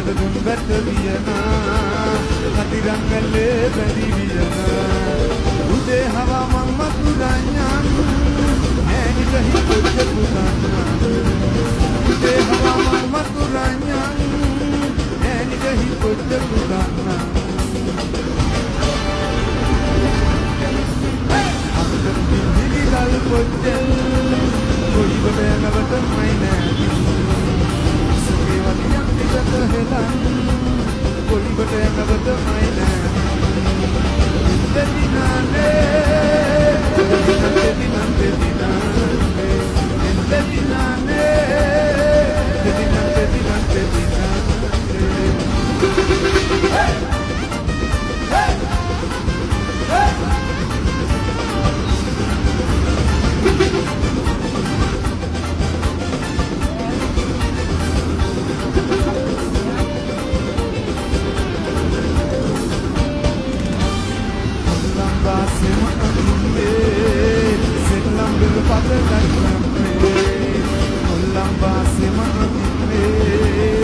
දුම් වැට වියනා කතිරන් වැල්ලේ බැඳි වියනා උදේ හවා මං මතුරඤ්ඤන් ඈනිට හිතොච්ච පුතන්න උදේ හවා මං මතුරඤ්ඤන් ඈනිට හිතොච්ච පුතන්න අන්තම් දිවිදල් පොච්චල් කොයිබට යනවට මයි නෑති සුගේ වලියක් ටිකට හෙලන් කොයිබට යනවට මයි නෑති දෙදිනානේ දෙදිනානේ Olamba se